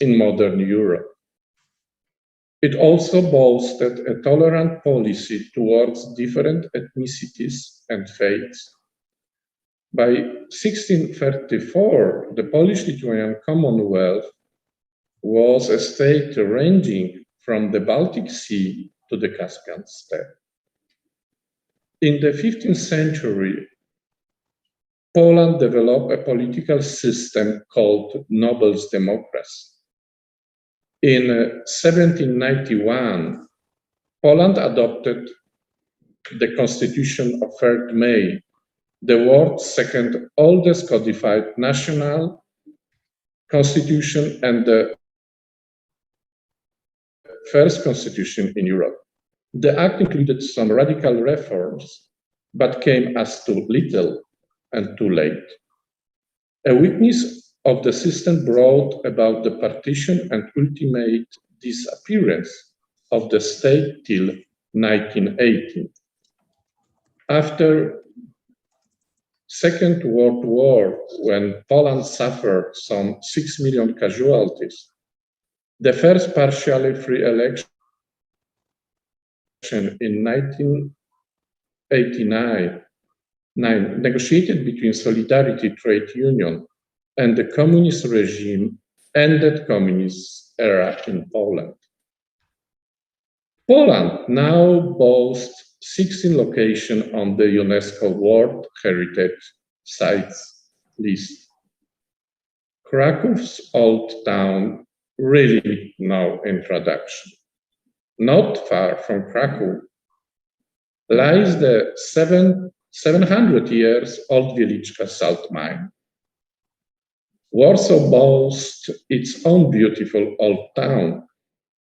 in modern Europe. It also boasted a tolerant policy towards different ethnicities and faiths. By 1634, the Polish-Lithuanian Commonwealth was a state ranging from the Baltic Sea to the Caspian Steppe. In the 15th century, Poland developed a political system called nobles' democracy. In 1791, Poland adopted the Constitution of 3rd May, the world's second oldest codified national constitution and the first constitution in Europe. The act included some radical reforms, but came as too little and too late. A weakness of the system brought about the partition and ultimate disappearance of the state till 1918. After Second World War, when Poland suffered some 6 million casualties, the first partially free election in 1989 negotiated between Solidarity Trade Union and the communist regime ended communist era in Poland. Poland now boasts 16 locations on the UNESCO World Heritage Sites list. Krakow's Old Town really no introduction. Not far from Krakow lies the 700 years old Wieliczka salt mine. Warsaw boasts its own beautiful old town.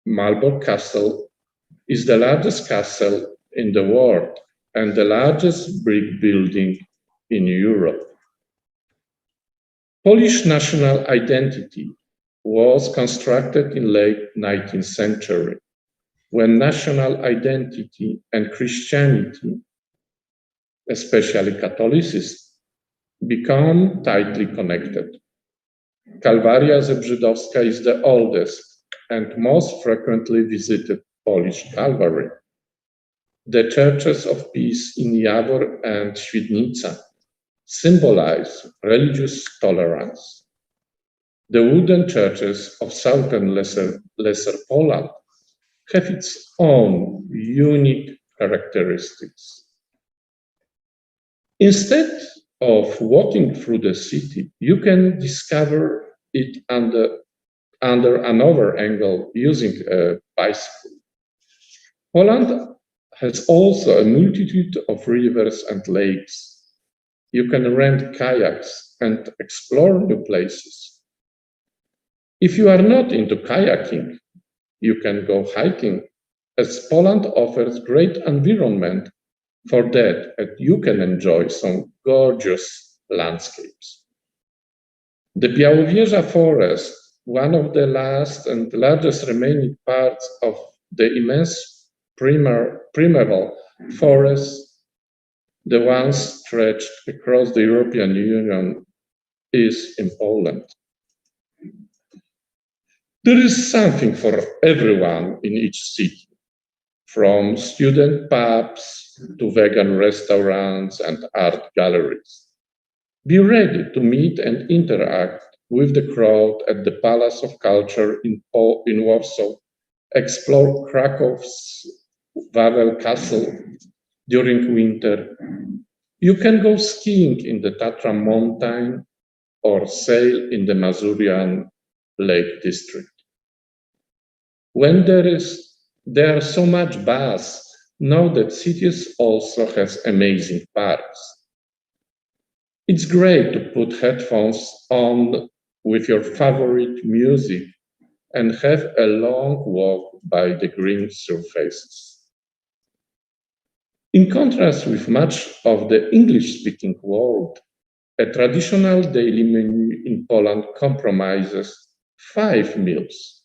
Malbork Castle is the largest castle in the world and the largest brick building in Europe. Polish national identity was constructed in late 19th century, when national identity and Christianity, especially Catholicism, become tightly connected. Kalwaria Zebrzydowska is the oldest and most frequently visited Polish Calvary. The churches of peace in Jawor and Świdnica symbolize religious tolerance. The wooden churches of southern Lesser Poland have its own unique characteristics. Instead of walking through the city, you can discover it under another angle using a bicycle. Poland has also a multitude of rivers and lakes. You can rent kayaks and explore new places. If you are not into kayaking, you can go hiking, as Poland offers great environment for that, and you can enjoy some gorgeous landscapes. The Białowieża forest, one of the last and largest remaining parts of the immense primeval forest, the one stretched across the European Union, is in Poland. There is something for everyone in each city, from student pubs to vegan restaurants and art galleries. Be ready to meet and interact with the crowd at the Palace of Culture in Warsaw, explore Krakow's Wawel Castle during winter. You can go skiing in the Tatra mountain or sail in the Mazurian Lake District. When there are so much buzz, know that cities also has amazing parks. It's great to put headphones on with your favorite music and have a long walk by the green surfaces. In contrast with much of the English-speaking world, a traditional daily menu in Poland comprises 5 meals.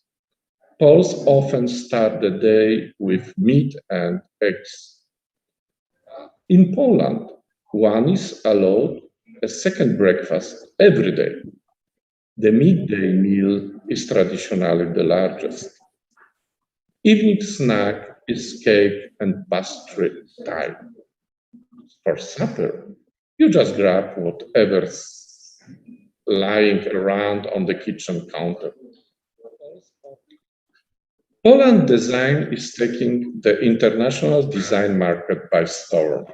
Poles often start the day with meat and eggs. In Poland, one is allowed a second breakfast every day. The midday meal is traditionally the largest. Evening snack is cake and pastry time. For supper, you just grab whatever's lying around on the kitchen counter. Poland design is taking the international design market by storm.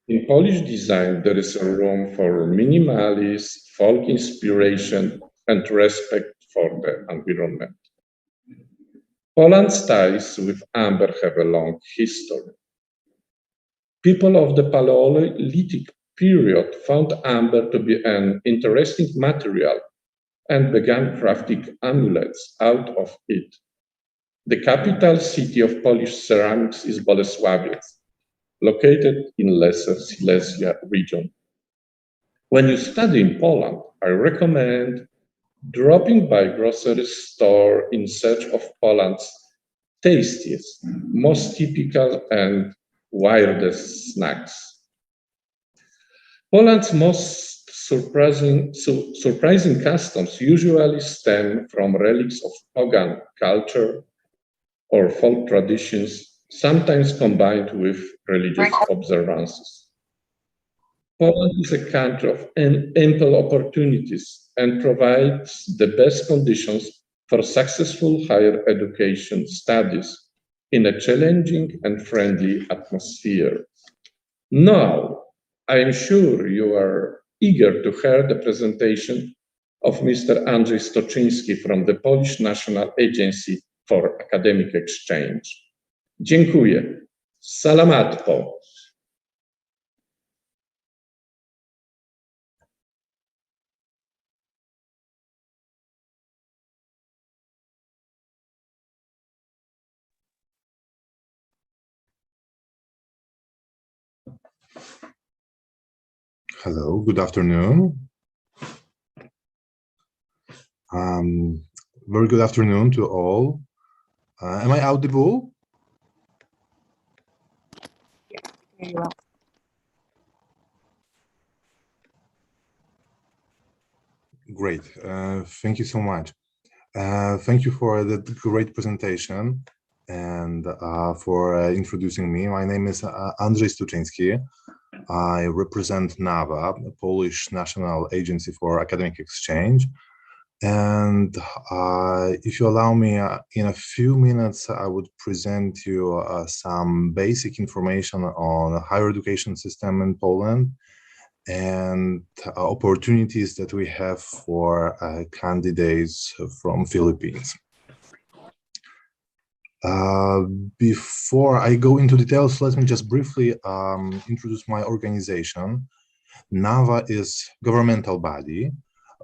In Polish design, there is a room for minimalist, folk inspiration, and respect for the environment. Poland's ties with amber have a long history. People of the Paleolithic period found amber to be an interesting material and began crafting amulets out of it. The capital city of Polish ceramics is Bolesławiec, located in Lesser Silesia region. When you study in Poland, I recommend dropping by grocery store in search of Poland's tastiest, most typical and weirdest snacks. Poland's most surprising customs usually stem from relics of pagan culture or folk traditions, sometimes combined with religious observances. Poland is a country of ample opportunities and provides the best conditions for successful higher education studies in a challenging and friendly atmosphere. Now, I am sure you are eager to hear the presentation of Mr. Andrzej Stoczyński from the Polish National Agency for Academic Exchange. Dziękuję. Salamatko. Hello, good afternoon. Very good afternoon to all. Am I audible? Very well. Great, thank you so much. Thank you for the great presentation and for introducing me. My name is Andrzej Stoczyński. I represent NAWA, the Polish National Agency for Academic Exchange. And if you allow me, in a few minutes, I would present you some basic information on the higher education system in Poland and opportunities that we have for candidates from Philippines. Before I go into details, let me just briefly introduce my organization. NAWA is a governmental body.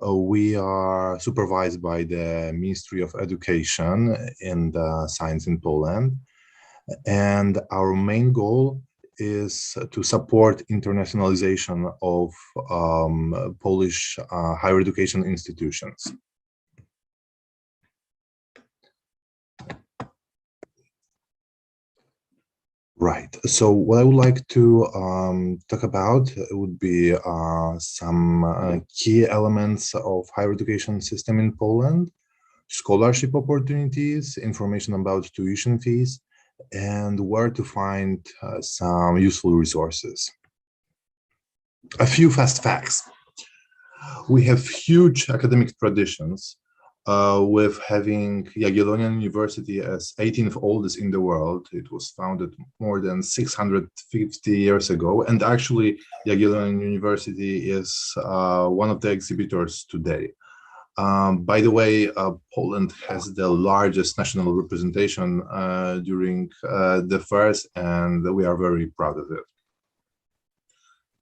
We are supervised by the Ministry of Education and Science in Poland. And our main goal is to support internationalization of Polish higher education institutions. Right. So what I would like to talk about would be some key elements of higher education system in Poland, scholarship opportunities, information about tuition fees, and where to find some useful resources. A few fast facts. We have huge academic traditions. With having Jagiellonian University as 18th oldest in the world. It was founded more than 650 years ago, and actually Jagiellonian University is one of the exhibitors today. By the way, Poland has the largest national representation during the fairs, and we are very proud of it.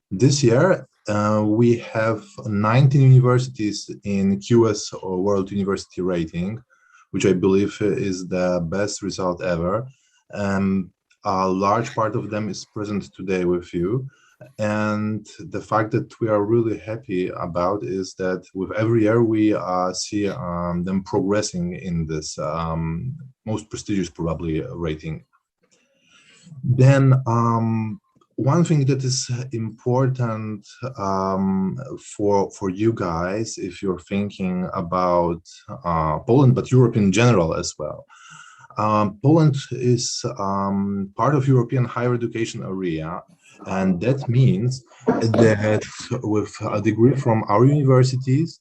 This year, we have 19 universities in QS or World University Rating, which I believe is the best result ever. A large part of them is present today with you. And the fact that we are really happy about is that with every year we see them progressing in this most prestigious probably rating. Then one thing that is important for you guys, if you're thinking about Poland, but Europe in general as well. Poland is part of European higher education area, and that means that with a degree from our universities,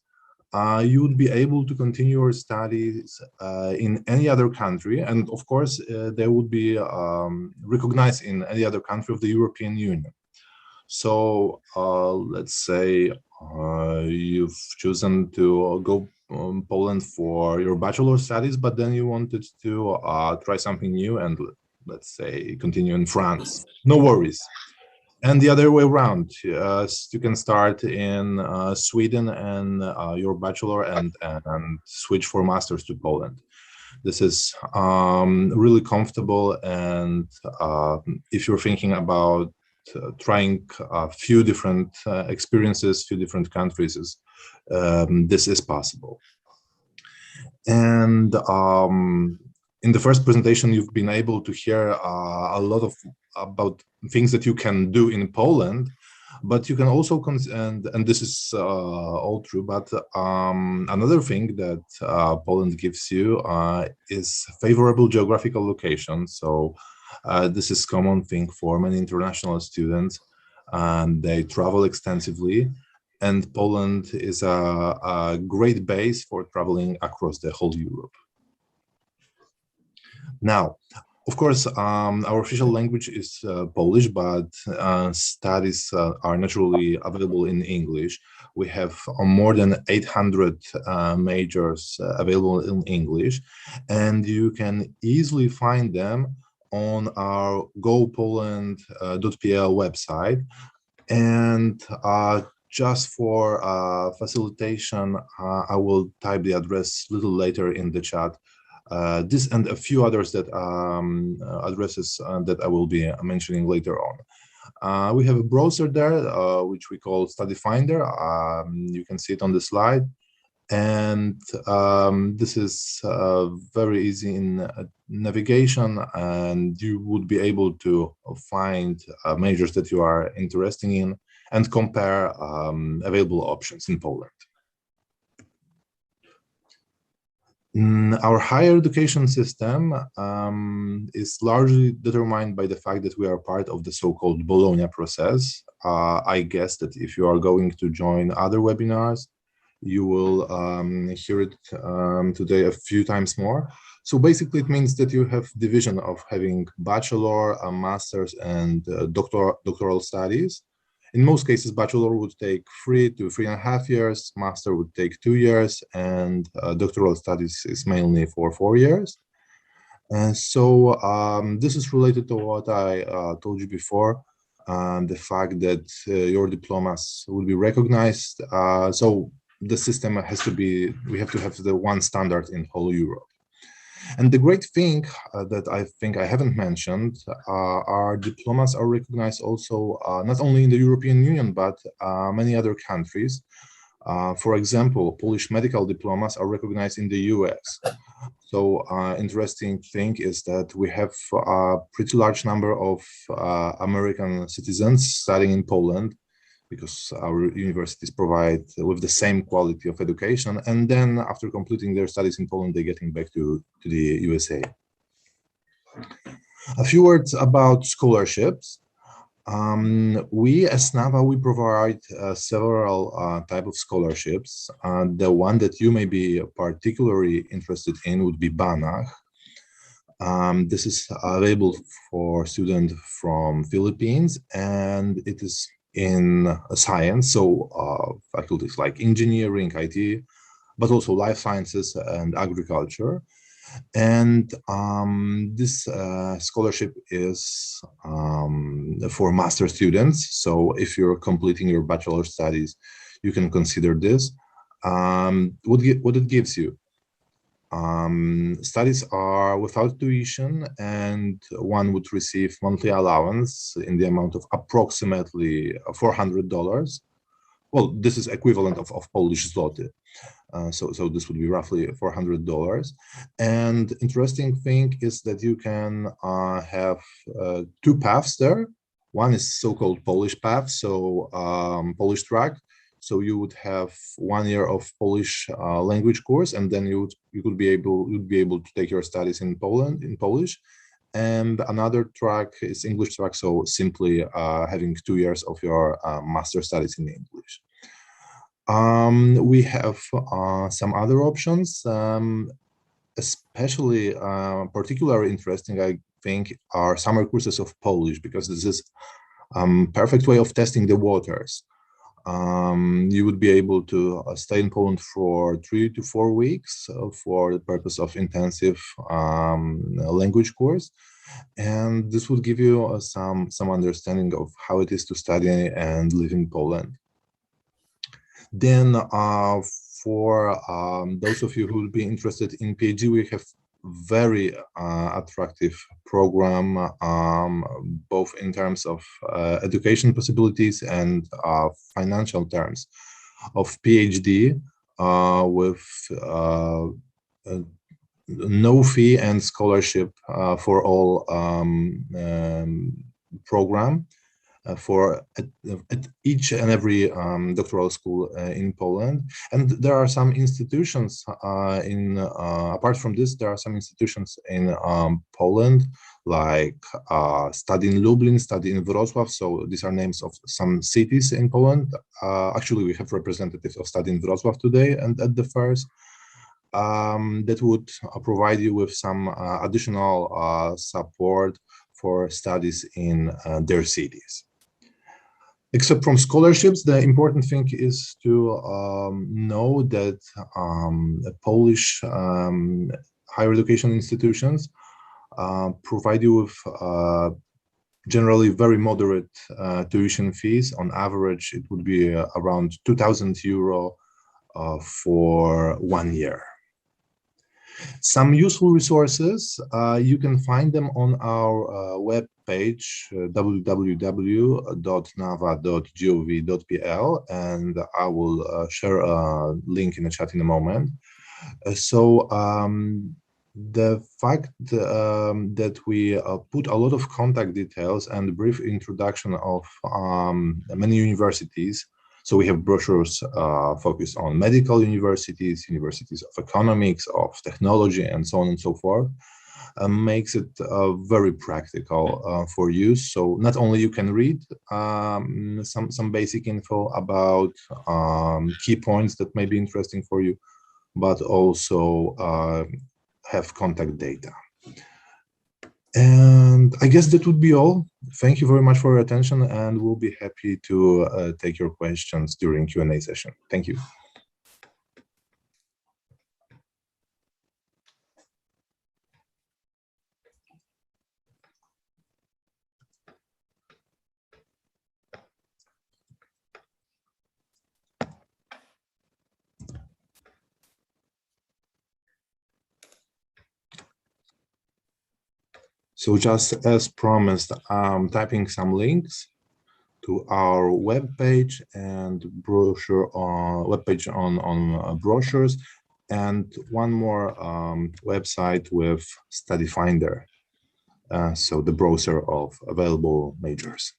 you would be able to continue your studies in any other country, and of course, they would be recognized in any other country of the European Union. So let's say you've chosen to go Poland for your bachelor studies, but then you wanted to try something new and let's say continue in France. No worries. And the other way around, you can start in Sweden and your bachelor and switch for masters to Poland. This is really comfortable, and if you're thinking about trying a few different experiences, few different countries, this is possible. And in the first presentation, you've been able to hear a lot about things that you can do in Poland, but you can also, and this is all true, but another thing that Poland gives you is favorable geographical location. So this is common thing for many international students, and they travel extensively. And Poland is a great base for traveling across the whole Europe. Now, of course, our official language is Polish, but studies are naturally available in English. We have more than 800 majors available in English, and you can easily find them on our gopoland.pl website. And just for facilitation, I will type the address a little later in the chat. This and a few others that addresses that I will be mentioning later on. We have a browser there, which we call Study Finder. You can see it on the slide. And this is very easy in navigation, and you would be able to find majors that you are interested in and compare available options in Poland. Our higher education system is largely determined by the fact that we are part of the so-called Bologna process. I guess that if you are going to join other webinars, you will hear it today a few times more. So basically, it means that you have division of having bachelor, a master's, and doctoral studies. In most cases, bachelor would take 3 to 3.5 years, master would take 2 years, and doctoral studies is mainly for 4 years. And so this is related to what I told you before, the fact that your diplomas will be recognized. So the system has to be, we have to have the one standard in whole Europe. And the great thing that I think I haven't mentioned, our diplomas are recognized also not only in the European Union, but many other countries. For example, Polish medical diplomas are recognized in the US. So interesting thing is that we have a pretty large number of American citizens studying in Poland, because our universities provide with the same quality of education, and then after completing their studies in Poland, they're getting back to the USA. A few words about scholarships. We as NAVA, we provide several type of scholarships. The one that you may be particularly interested in would be BANAH. This is available for students from Philippines, and it is in science, so faculties like engineering, IT, but also life sciences and agriculture. And this scholarship is for master students. So if you're completing your bachelor studies, you can consider this. What it gives you. Studies are without tuition, and one would receive monthly allowance in the amount of approximately $400. Well, this is equivalent of Polish zloty. So this would be roughly $400. And interesting thing is that you can have 2 paths there. One is so-called Polish path, so Polish track. So you would have 1 year of Polish language course, and then you'd be able to take your studies in Poland in Polish. And another track is English track, so simply having 2 years of your master studies in English. We have some other options, especially particularly interesting, I think, are summer courses of Polish, because this is perfect way of testing the waters. You would be able to stay in Poland for 3 to 4 weeks for the purpose of intensive language course, and this would give you some understanding of how it is to study and live in Poland. Then for those of you who would be interested in PhD, we have very attractive program, both in terms of education possibilities and financial terms of PhD with no fee and scholarship for all program for at each and every doctoral school in Poland. And there are some institutions apart from this, there are some institutions in Poland, like Study in Lublin, Study in Wrocław. So these are names of some cities in Poland. Actually, we have representatives of Study in Wrocław today and at the first. That would provide you with some additional support for studies in their cities. Except from scholarships, the important thing is to know that Polish higher education institutions provide you with generally very moderate tuition fees. On average, it would be around 2,000 euro for 1 year. Some useful resources, you can find them on our web page, www.nava.gov.pl, and I will share a link in the chat in a moment. The fact that we put a lot of contact details and brief introduction of many universities. So we have brochures focused on medical universities, universities of economics, of technology, and so on and so forth, makes it very practical for use. So not only you can read some basic info about key points that may be interesting for you, but also have contact data. And I guess that would be all. Thank you very much for your attention, and we'll be happy to take your questions during Q&A session. Thank you. So just as promised, I'm typing some links to our webpage and brochure webpage on brochures, and one more website with Study Finder, so the browser of available majors.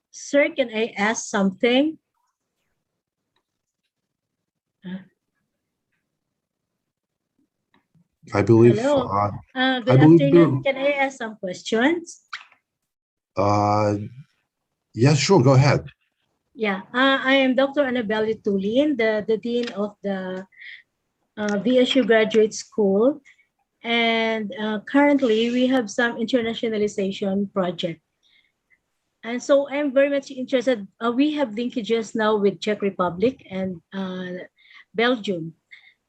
Sir, can I ask something? I believe. Hello. I Good believe afternoon. Can I ask some questions? Yeah, sure. Go ahead. Yeah, I am Dr. Annabelle Tulin, the Dean of the VSU Graduate School. And currently, we have some internationalization project. And so I'm very much interested. We have linkages now with Czech Republic and Belgium.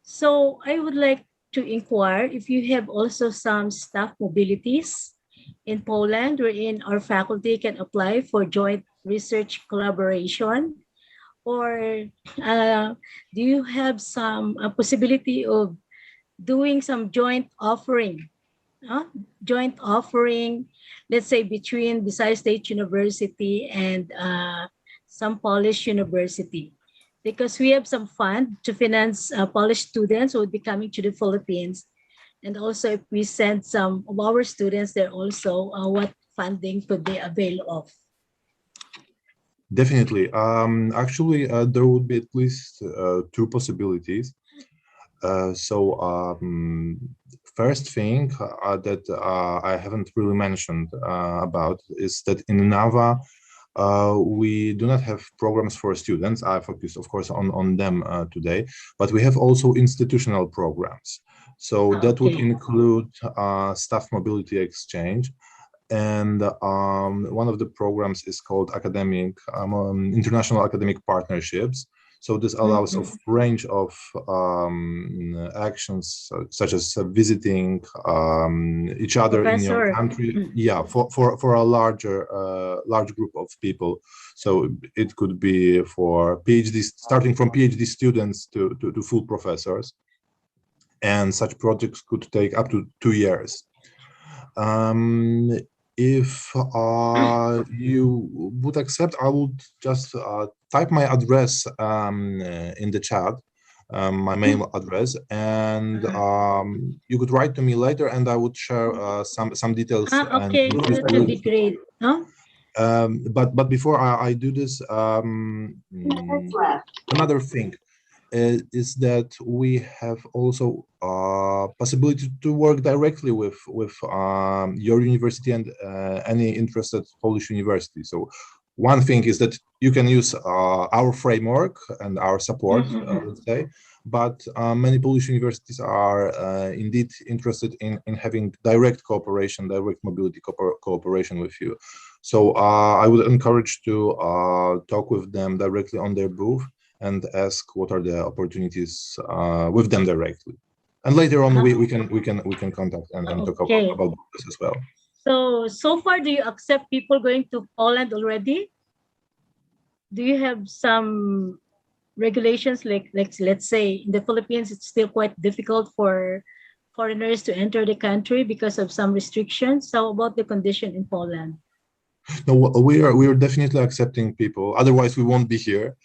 So I would like to inquire if you have also some staff mobilities in Poland, wherein our faculty can apply for joint research collaboration? Or do you have some possibility of doing some joint offering? Joint offering, let's say between Visayas State University and some Polish university, because we have some fund to finance Polish students who would be coming to the Philippines. And also if we send some of our students there also, what funding could they avail of? Definitely. Actually, there would be at least two possibilities. First thing that I haven't really mentioned about is that in NAVA, we do not have programs for students. I focus, of course, on them today, but we have also institutional programs. So that would include staff mobility exchange. And one of the programs is called International Academic Partnerships. So this allows a range of actions, such as visiting each other in your country. Yeah, for a large group of people. So it could be for PhDs, starting from PhD students to full professors, and such projects could take up to 2 years. If you would accept, I would just type my address in the chat, my mail address, and you could write to me later, and I would share some details. Okay, that would be great. Huh? But before I do this, another thing is that we have also possibility to work directly with your university and any interested Polish university. So one thing is that you can use our framework and our support, let's say, but many Polish universities are indeed interested in having direct cooperation, direct mobility cooperation with you. So I would encourage to talk with them directly on their booth and ask what are the opportunities with them directly. And later on, we can contact and talk about this as well. So far, do you accept people going to Poland already? Do you have some regulations like let's say in the Philippines, it's still quite difficult for foreigners to enter the country because of some restrictions? How about the condition in Poland? No, we are definitely accepting people. Otherwise, we won't be here.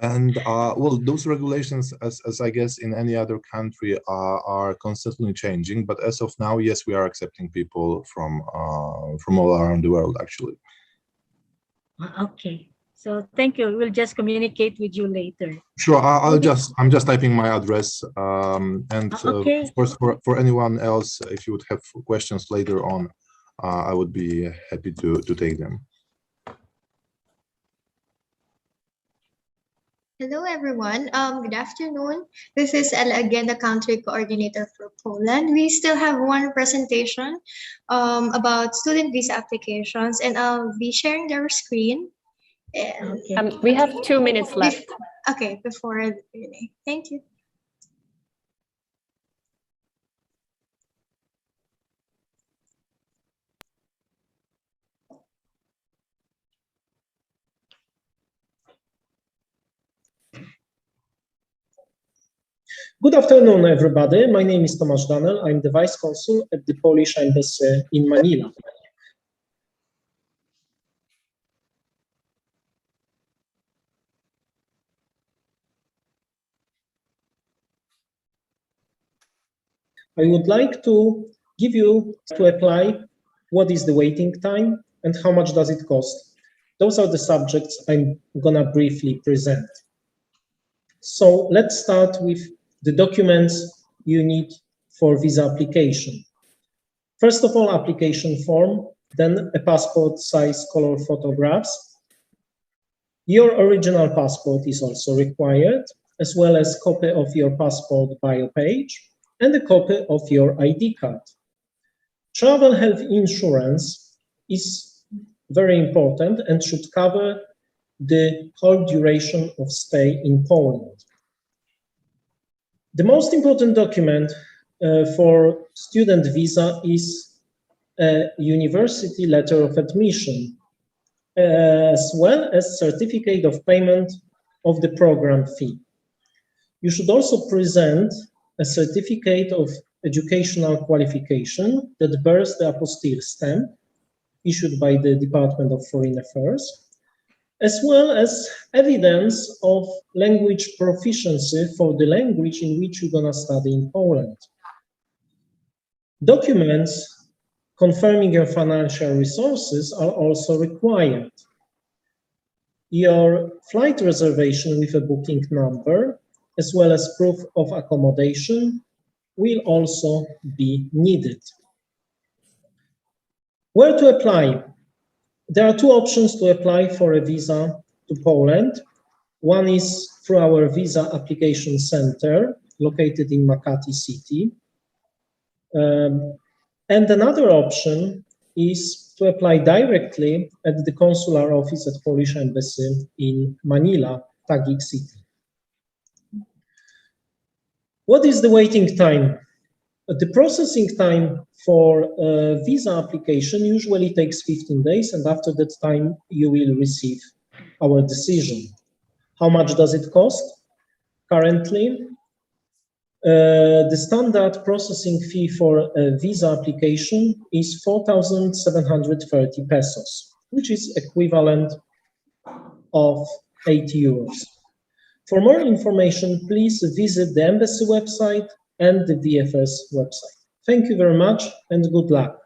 And well, those regulations, as I guess in any other country, are constantly changing. But as of now, yes, we are accepting people from all around the world, actually. Okay. So thank you. We'll just communicate with you later. Sure. I'm just typing my address. And of course, for anyone else, if you would have questions later on, I would be happy to take them. Hello, everyone. Good afternoon. This is Ella again, the country coordinator for Poland. We still have one presentation about student visa applications, and I'll be sharing their screen. And we have 2 minutes left. Okay, before the Q&A. Thank you. Good afternoon, everybody. My name is Tomasz Danel. I'm the Vice Consul at the Polish Embassy in Manila. I would like to give you to apply what is the waiting time and how much does it cost. Those are the subjects I'm gonna briefly present. So let's start with the documents you need for visa application. First of all, application form, then a passport size color photographs. Your original passport is also required, as well as copy of your passport bio page and a copy of your ID card. Travel health insurance is very important and should cover the whole duration of stay in Poland. The most important document for student visa is a university letter of admission, as well as certificate of payment of the program fee. You should also present a certificate of educational qualification that bears the apostille stamp issued by the Department of Foreign Affairs, as well as evidence of language proficiency for the language in which you're gonna study in Poland. Documents confirming your financial resources are also required. Your flight reservation with a booking number, as well as proof of accommodation, will also be needed. Where to apply? There are two options to apply for a visa to Poland. One is through our visa application center located in Makati City. And another option is to apply directly at the consular office at Polish Embassy in Manila, Taguig City. What is the waiting time? The processing time for a visa application usually takes 15 days, and after that time, you will receive our decision. How much does it cost? Currently, the standard processing fee for a visa application is 4,730 pesos, which is equivalent of 80 euros. For more information, please visit the embassy website and the VFS website. Thank you very much and good luck.